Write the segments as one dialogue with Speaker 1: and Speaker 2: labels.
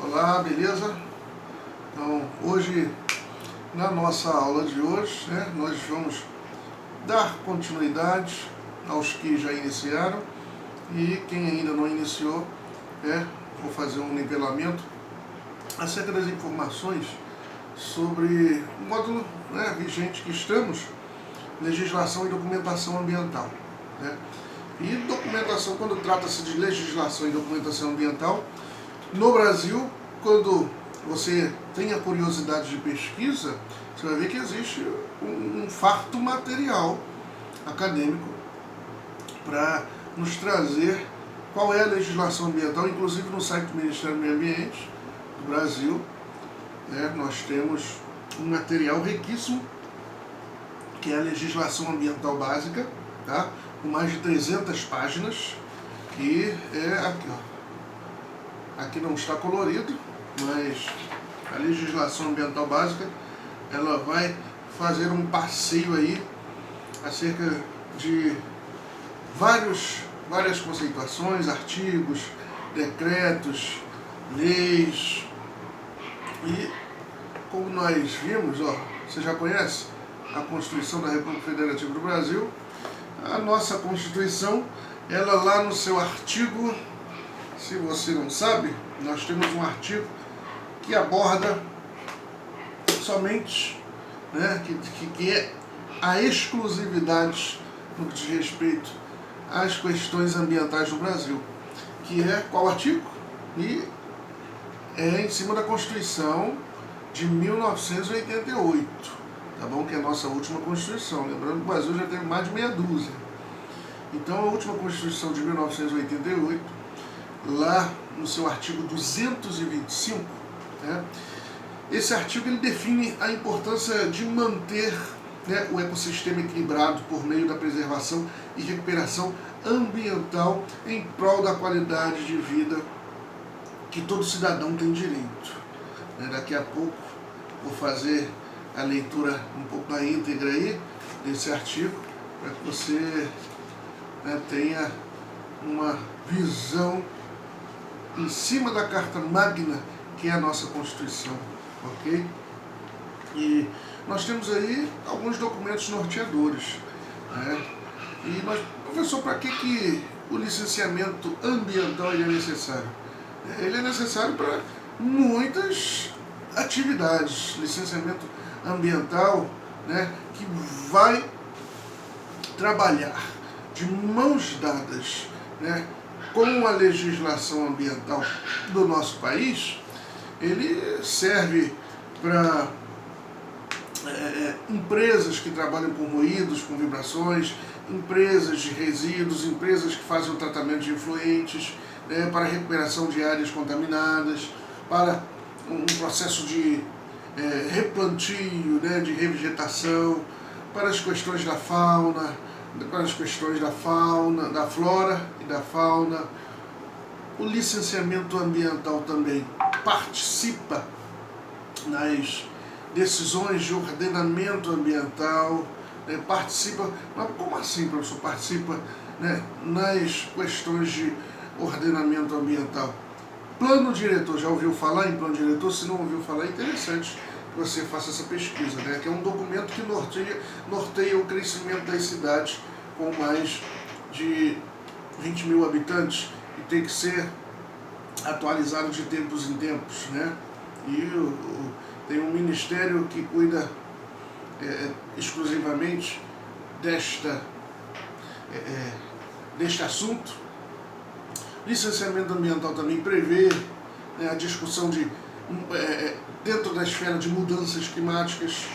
Speaker 1: Olá, beleza? Então, hoje, na nossa aula de hoje, nós vamos dar continuidade aos que já iniciaram e quem ainda não iniciou, vou fazer um nivelamento acerca das informações sobre o módulo vigente que estamos, legislação e documentação ambiental. E documentação, quando trata-se de legislação e documentação ambiental, no Brasil, quando você tem a curiosidade de pesquisa, você vai ver que existe um farto material acadêmico para nos trazer qual é a legislação ambiental, inclusive no site do Ministério do Meio Ambiente do Brasil, nós temos um material riquíssimo, que é a legislação ambiental básica, tá? Com mais de 300 páginas, que é aqui, ó. Aqui não está colorido, mas a legislação ambiental básica, ela vai fazer um passeio aí acerca de várias conceituações, artigos, decretos, leis. E como nós vimos, você já conhece a Constituição da República Federativa do Brasil. A nossa Constituição, ela lá no seu artigo, se você não sabe, nós temos um artigo que aborda somente, que é a exclusividade no que diz respeito às questões ambientais no Brasil, que é qual artigo? E é em cima da Constituição de 1988, tá bom? Que é a nossa última Constituição. Lembrando que o Brasil já teve mais de meia dúzia. Então, a última Constituição de 1988, lá no seu artigo 225, esse artigo ele define a importância de manter o ecossistema equilibrado por meio da preservação e recuperação ambiental em prol da qualidade de vida que todo cidadão tem direito. Daqui a pouco vou fazer a leitura um pouco na íntegra aí desse artigo, para que você tenha uma visão em cima da Carta Magna, que é a nossa Constituição, ok? E nós temos aí alguns documentos norteadores, E nós, professor, para que o licenciamento ambiental ele é necessário? Ele é necessário para muitas atividades. Licenciamento ambiental, que vai trabalhar de mãos dadas, com a legislação ambiental do nosso país. Ele serve para empresas que trabalham com ruídos, com vibrações, empresas de resíduos, empresas que fazem o tratamento de efluentes, para a recuperação de áreas contaminadas, para um processo de replantio, de revegetação, para as questões da fauna, para as questões da flora e da fauna. O licenciamento ambiental também participa nas decisões de ordenamento ambiental, participa, mas como assim, professor? Participa nas questões de ordenamento ambiental. Plano diretor, já ouviu falar em plano diretor? Se não ouviu falar, é interessante que você faça essa pesquisa, que é um documento que norteia o crescimento das cidades com mais de 20 mil habitantes e tem que ser atualizado de tempos em tempos, E tem um ministério que cuida exclusivamente deste assunto. Licenciamento ambiental também prevê a discussão de dentro da esfera de mudanças climáticas.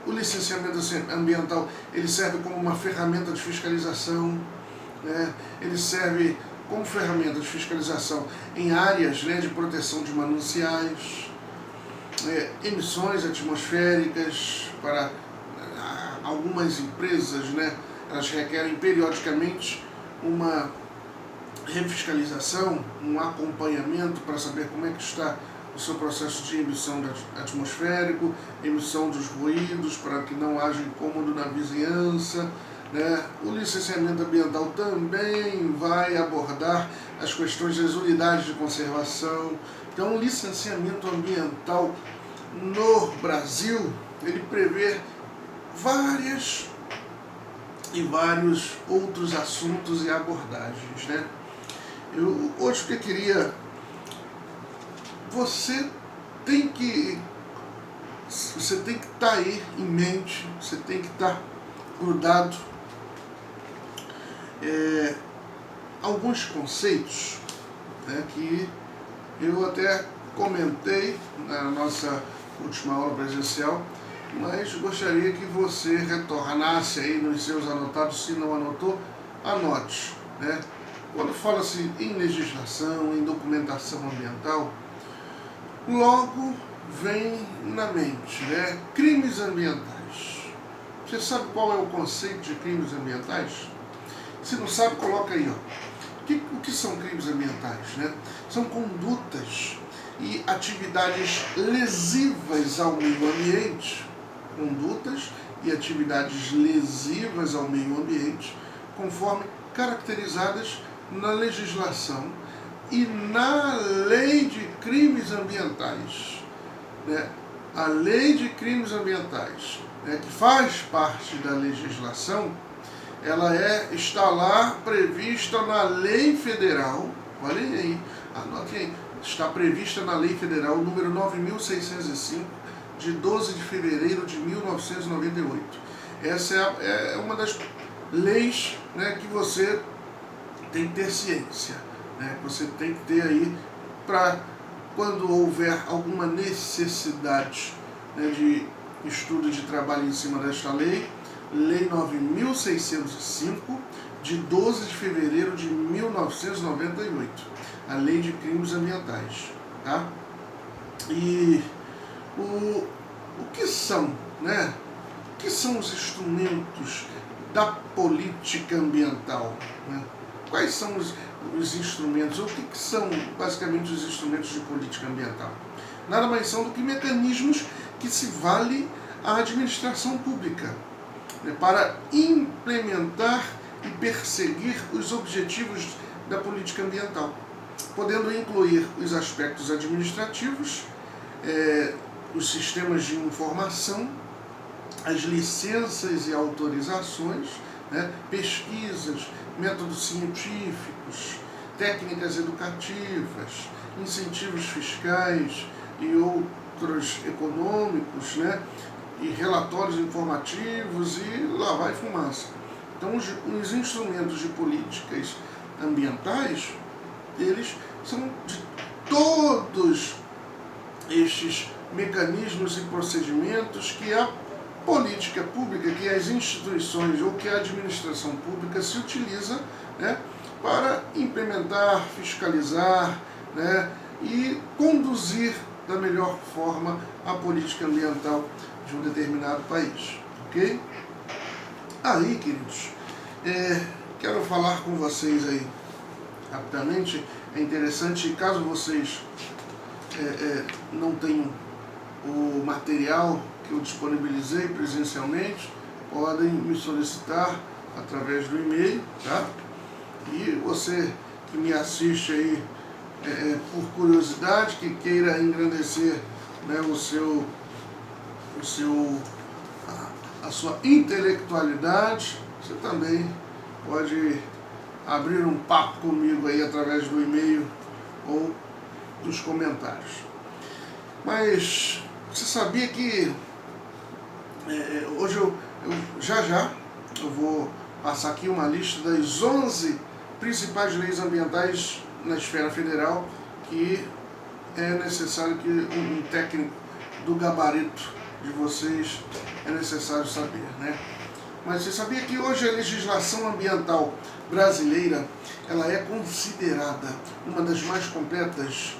Speaker 1: O licenciamento ambiental ele serve como uma ferramenta de fiscalização, ele serve como ferramenta de fiscalização em áreas de proteção de mananciais, emissões atmosféricas para algumas empresas, elas requerem periodicamente uma refiscalização, um acompanhamento para saber como é que está o seu processo de emissão atmosférico, emissão dos ruídos, para que não haja incômodo na vizinhança, né? O licenciamento ambiental também vai abordar as questões das unidades de conservação. Então, o licenciamento ambiental no Brasil, ele prevê vários outros assuntos e abordagens, né? Hoje o que eu queria... Você tem que estar aí em mente, você tem que estar grudado. Alguns conceitos, né, que eu até comentei na nossa última aula presencial, mas gostaria que você retornasse aí nos seus anotados. Se não anotou, anote, né? Quando fala-se em legislação, em documentação ambiental, logo vem na mente, né, crimes ambientais. Você sabe qual é o conceito de crimes ambientais? Se não sabe, coloca aí, ó. O que são crimes ambientais, né? São condutas e atividades lesivas ao meio ambiente, condutas e atividades lesivas ao meio ambiente, conforme caracterizadas na legislação e na lei de crimes ambientais, né? A lei de crimes ambientais, né, que faz parte da legislação, ela está lá prevista na lei federal, olhem aí, anotem aí, está prevista na lei federal número 9.605, de 12 de fevereiro de 1998. Essa é uma das leis, né, que você tem que ter ciência, né, você tem que ter aí para quando houver alguma necessidade, né, de estudo de trabalho em cima desta lei. Lei 9.605, de 12 de fevereiro de 1998, a Lei de Crimes Ambientais, tá? E o que são, né? O que são os instrumentos da política ambiental, né? Quais são os instrumentos, ou o que são basicamente os instrumentos de política ambiental? Nada mais são do que mecanismos que se valem à administração pública, né, para implementar e perseguir os objetivos da política ambiental, podendo incluir os aspectos administrativos, os sistemas de informação, as licenças e autorizações, né, pesquisas, métodos científicos, técnicas educativas, incentivos fiscais e outros econômicos, né, e relatórios informativos, e lá vai fumaça. Então, os instrumentos de políticas ambientais, eles são de todos estes mecanismos e procedimentos que a política pública, que as instituições ou que a administração pública se utiliza, né, para implementar, fiscalizar, né, e conduzir da melhor forma a política ambiental de um determinado país, ok? Aí, queridos, quero falar com vocês aí rapidamente. É interessante, caso vocês não tenham o material que eu disponibilizei presencialmente, podem me solicitar através do e-mail, tá? E você que me assiste aí por curiosidade, que queira engrandecer, né, a sua intelectualidade, você também pode abrir um papo comigo aí através do e-mail ou dos comentários. Mas você sabia que hoje eu já vou passar aqui uma lista das 11 principais leis ambientais na esfera federal que é necessário que um técnico do gabarito de vocês é necessário saber, né? Mas você sabia que hoje a legislação ambiental brasileira, ela é considerada uma das mais completas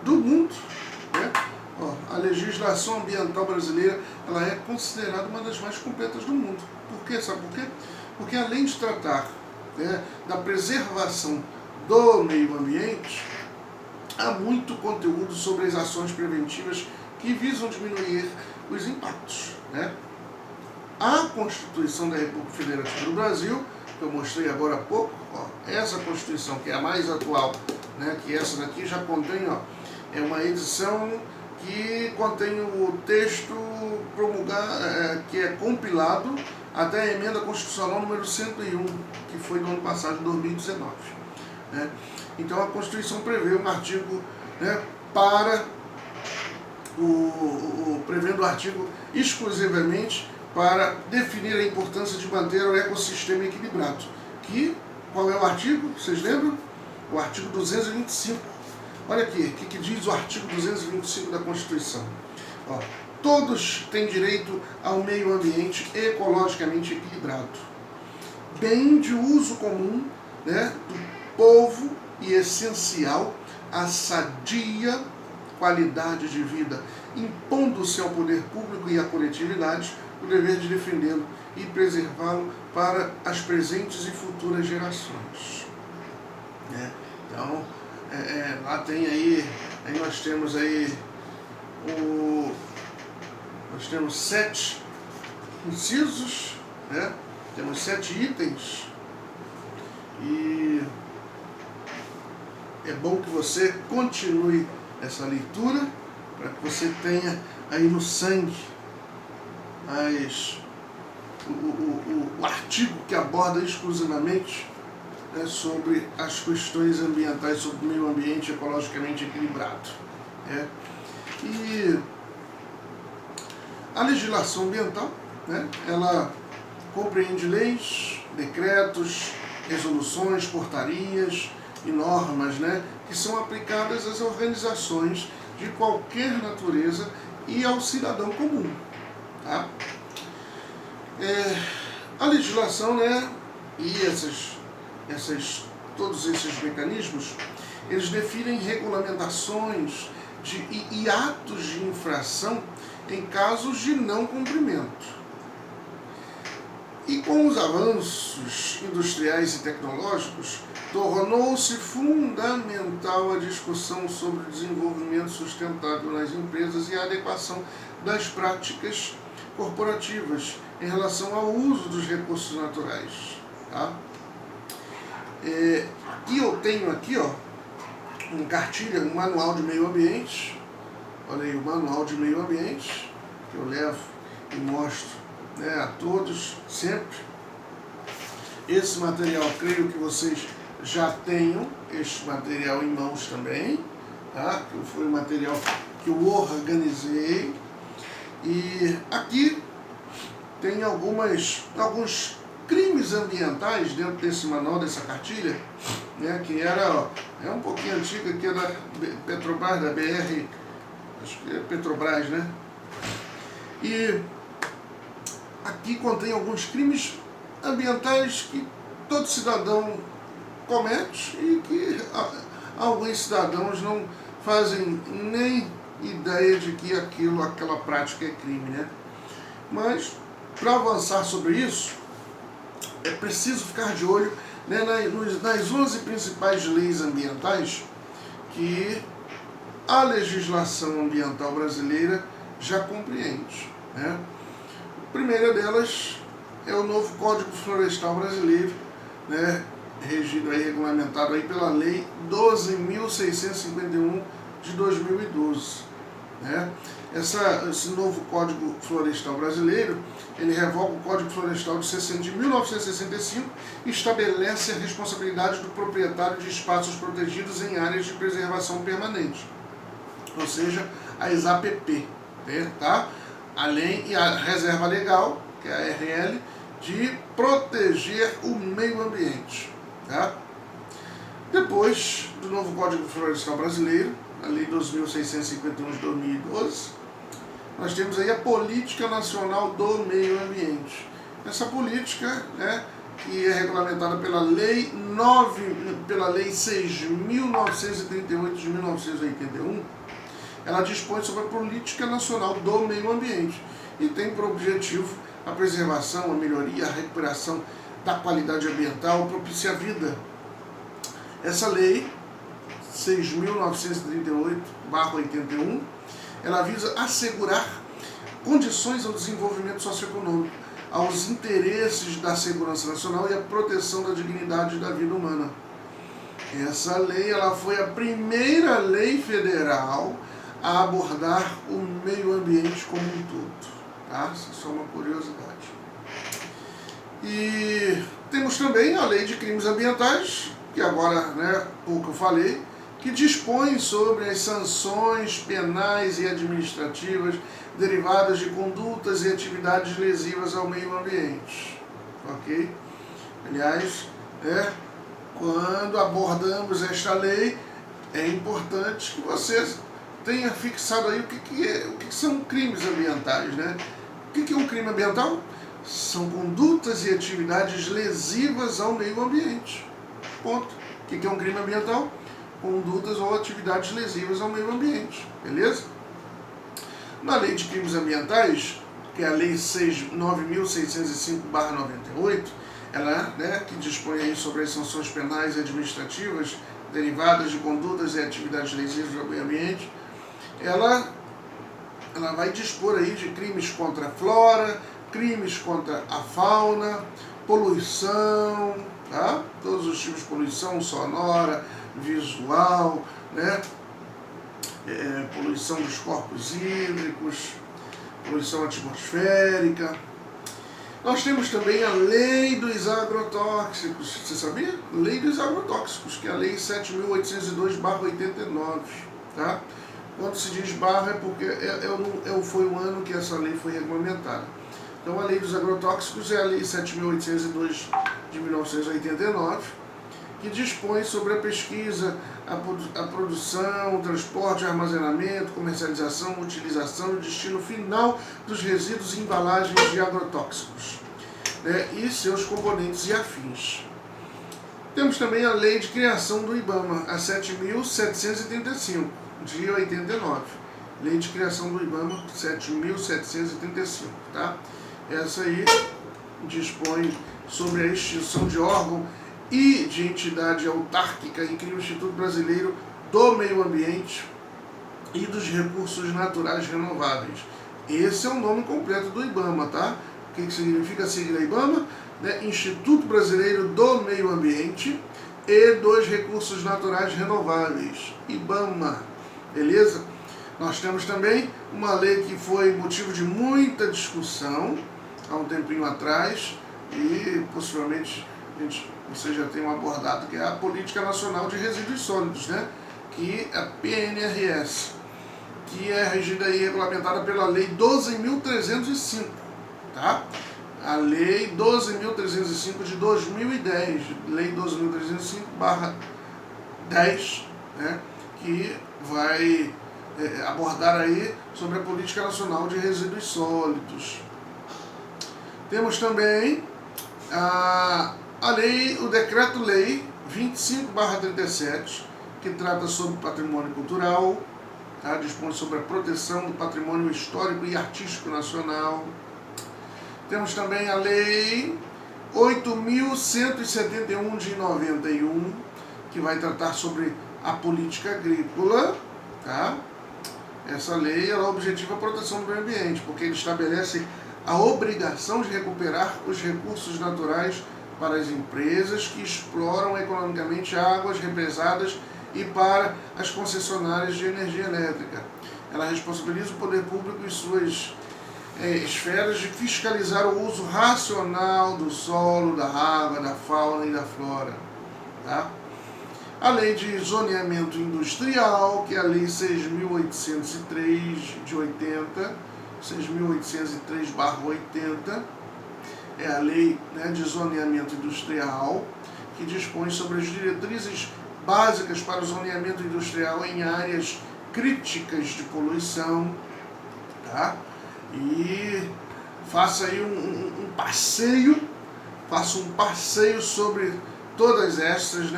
Speaker 1: do mundo, né? A legislação ambiental brasileira, ela é considerada uma das mais completas do mundo. Por quê? Sabe por quê? Porque além de tratar, né, da preservação do meio ambiente, há muito conteúdo sobre as ações preventivas que visam diminuir os impactos, né? a Constituição da República Federativa do Brasil, que eu mostrei agora há pouco, ó, essa Constituição, que é a mais atual, né, que essa daqui já contém, ó, é uma edição que contém o texto promulgado, que é compilado até a emenda constitucional número 101, que foi do ano passado, de 2019. Né? Então a Constituição prevê um artigo, né, prevendo o artigo exclusivamente para definir a importância de manter o ecossistema equilibrado. Qual é o artigo? Vocês lembram? O artigo 225. Olha aqui, o que diz o artigo 225 da Constituição? Ó, todos têm direito ao meio ambiente ecologicamente equilibrado, bem de uso comum, né, do povo e essencial à sadia qualidade de vida, impondo-se ao poder público e à coletividade o dever de defendê-lo e preservá-lo para as presentes e futuras gerações. Então, lá tem aí nós temos aí nós temos 7 incisos, né? Temos 7 itens, e é bom que você continue essa leitura para que você tenha aí no sangue o artigo que aborda exclusivamente, né, sobre as questões ambientais, sobre o meio ambiente ecologicamente equilibrado. Né? E a legislação ambiental, né, ela compreende leis, decretos, resoluções, portarias e normas, né, que são aplicadas às organizações de qualquer natureza e ao cidadão comum. Tá? A legislação, né, e todos esses mecanismos, eles definem regulamentações e atos de infração em casos de não cumprimento. E com os avanços industriais e tecnológicos, tornou-se fundamental a discussão sobre o desenvolvimento sustentável nas empresas e a adequação das práticas corporativas em relação ao uso dos recursos naturais. Tá? E eu tenho aqui, ó, uma cartilha, um manual de meio ambiente. Olha aí, o manual de meio ambiente, que eu levo e mostro, né, a todos, sempre. Esse material, creio que vocês já tenham este material em mãos também, tá? Que foi o material que eu organizei. E aqui tem alguns crimes ambientais dentro desse manual, dessa cartilha, né, que é um pouquinho antiga, que é da Petrobras, da BR, acho que é Petrobras, né? E aqui contém alguns crimes ambientais que todo cidadão comete e que alguns cidadãos não fazem nem ideia de que aquela prática é crime, né? Mas, para avançar sobre isso, é preciso ficar de olho, né, nas 11 principais leis ambientais que a legislação ambiental brasileira já compreende. Né? A primeira delas é o novo Código Florestal Brasileiro, né, regido aí, regulamentado aí pela Lei 12.651 de 2012. Né? Esse novo Código Florestal Brasileiro, ele revoga o Código Florestal de 1965 e estabelece a responsabilidade do proprietário de espaços protegidos em áreas de preservação permanente, ou seja, as APP, né? Tá? Além e a reserva legal, que é a RL, de proteger o meio ambiente. Tá? Depois do novo Código Florestal Brasileiro, a Lei 2.651 de 2012, nós temos aí a Política Nacional do Meio Ambiente. Essa política, né, que é regulamentada pela Lei 6.938 de 1981, ela dispõe sobre a Política Nacional do Meio Ambiente e tem por objetivo a preservação, a melhoria, a recuperação da qualidade ambiental, propicia a vida. Essa lei 6.938/81, ela visa assegurar condições ao desenvolvimento socioeconômico, aos interesses da segurança nacional e à proteção da dignidade da vida humana. Essa lei ela foi a primeira lei federal a abordar o meio ambiente como um todo. Tá? Isso é só uma curiosidade. E temos também a Lei de Crimes Ambientais, que agora, pouco eu falei, que dispõe sobre as sanções penais e administrativas derivadas de condutas e atividades lesivas ao meio ambiente. Ok? Aliás, quando abordamos esta lei, é importante que você tenha fixado aí o que são crimes ambientais, né? O que é um crime ambiental? São condutas e atividades lesivas ao meio ambiente. Ponto. O que é um crime ambiental? Condutas ou atividades lesivas ao meio ambiente. Beleza? Na Lei de Crimes Ambientais, que é a Lei 9.605/98, ela, que dispõe aí sobre as sanções penais e administrativas derivadas de condutas e atividades lesivas ao meio ambiente, ela vai dispor aí de crimes contra a flora, crimes contra a fauna, poluição, tá? Todos os tipos de poluição, sonora, visual, poluição dos corpos hídricos, poluição atmosférica. Nós temos também a Lei dos Agrotóxicos, você sabia? Lei dos Agrotóxicos, que é a Lei 7.802/89, tá? Quando se diz barra é porque foi o ano que essa lei foi regulamentada. Então a Lei dos Agrotóxicos é a Lei 7.802 de 1989, que dispõe sobre a pesquisa, a produção, transporte, armazenamento, comercialização, utilização e destino final dos resíduos e embalagens de agrotóxicos, e seus componentes e afins. Temos também a Lei de Criação do IBAMA, a 7.735, de 89. Lei de Criação do IBAMA, 7.735, tá? Essa aí dispõe sobre a extinção de órgão e de entidade autárquica e cria o Instituto Brasileiro do Meio Ambiente e dos Recursos Naturais Renováveis. Esse é o nome completo do IBAMA, tá? O que significa a sigla IBAMA? Instituto Brasileiro do Meio Ambiente e dos Recursos Naturais Renováveis. IBAMA, beleza? Nós temos também uma lei que foi motivo de muita discussão há um tempinho atrás e possivelmente vocês já tenham abordado, que é a Política Nacional de Resíduos Sólidos, que é a PNRS, que é regida e regulamentada pela Lei 12.305, tá? A Lei 12.305 de 2010, Lei 12.305/10, que vai abordar aí sobre a Política Nacional de Resíduos Sólidos. Temos também o Decreto-Lei 25/37, que trata sobre patrimônio cultural, tá? Dispõe sobre a proteção do patrimônio histórico e artístico nacional. Temos também a Lei 8.171 de 91, que vai tratar sobre a política agrícola, tá? Essa lei ela objetiva a proteção do meio ambiente, porque ele estabelece a obrigação de recuperar os recursos naturais para as empresas que exploram economicamente águas represadas e para as concessionárias de energia elétrica. Ela responsabiliza o poder público e suas esferas de fiscalizar o uso racional do solo, da água, da fauna e da flora. Tá? A Lei de Zoneamento Industrial, que é a Lei 6.803 de 80, 6.803/80, é a Lei de Zoneamento Industrial, que dispõe sobre as diretrizes básicas para o zoneamento industrial em áreas críticas de poluição, tá? E faça aí um passeio sobre todas essas,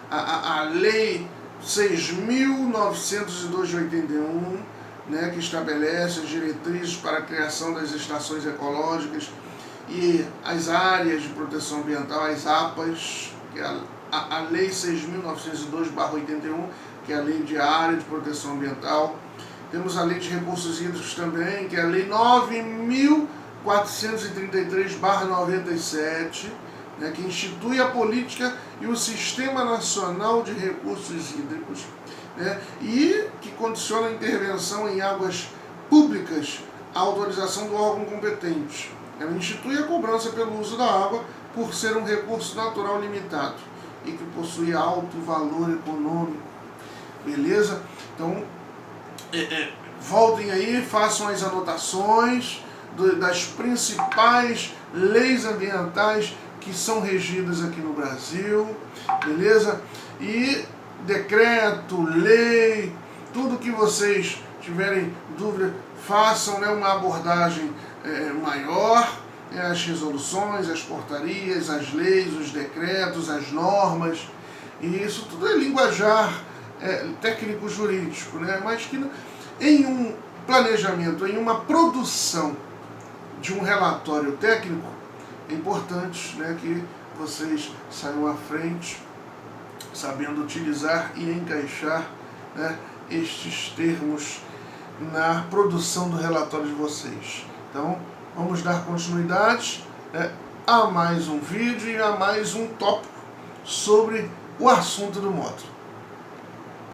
Speaker 1: a Lei 6.902 de 81, que estabelece as diretrizes para a criação das estações ecológicas e as áreas de proteção ambiental, as APAs, que é a Lei 6.902/81, que é a Lei de Área de Proteção Ambiental. Temos a Lei de Recursos Hídricos também, que é a Lei 9.000 433/97, né, que institui a política e o Sistema Nacional de Recursos Hídricos, né, e que condiciona a intervenção em águas públicas à autorização do órgão competente. Ela institui a cobrança pelo uso da água por ser um recurso natural limitado e que possui alto valor econômico. Beleza? Então, voltem aí, façam as anotações das principais leis ambientais que são regidas aqui no Brasil, beleza? E decreto, lei, tudo que vocês tiverem dúvida, façam, né, uma abordagem maior, as resoluções, as portarias, as leis, os decretos, as normas, e isso tudo é linguajar técnico-jurídico, né? Mas que em um planejamento, em uma produção de um relatório técnico, é importante, né, que vocês saiam à frente sabendo utilizar e encaixar, né, estes termos na produção do relatório de vocês. Então, vamos dar continuidade, né, a mais um vídeo e a mais um tópico sobre o assunto do módulo.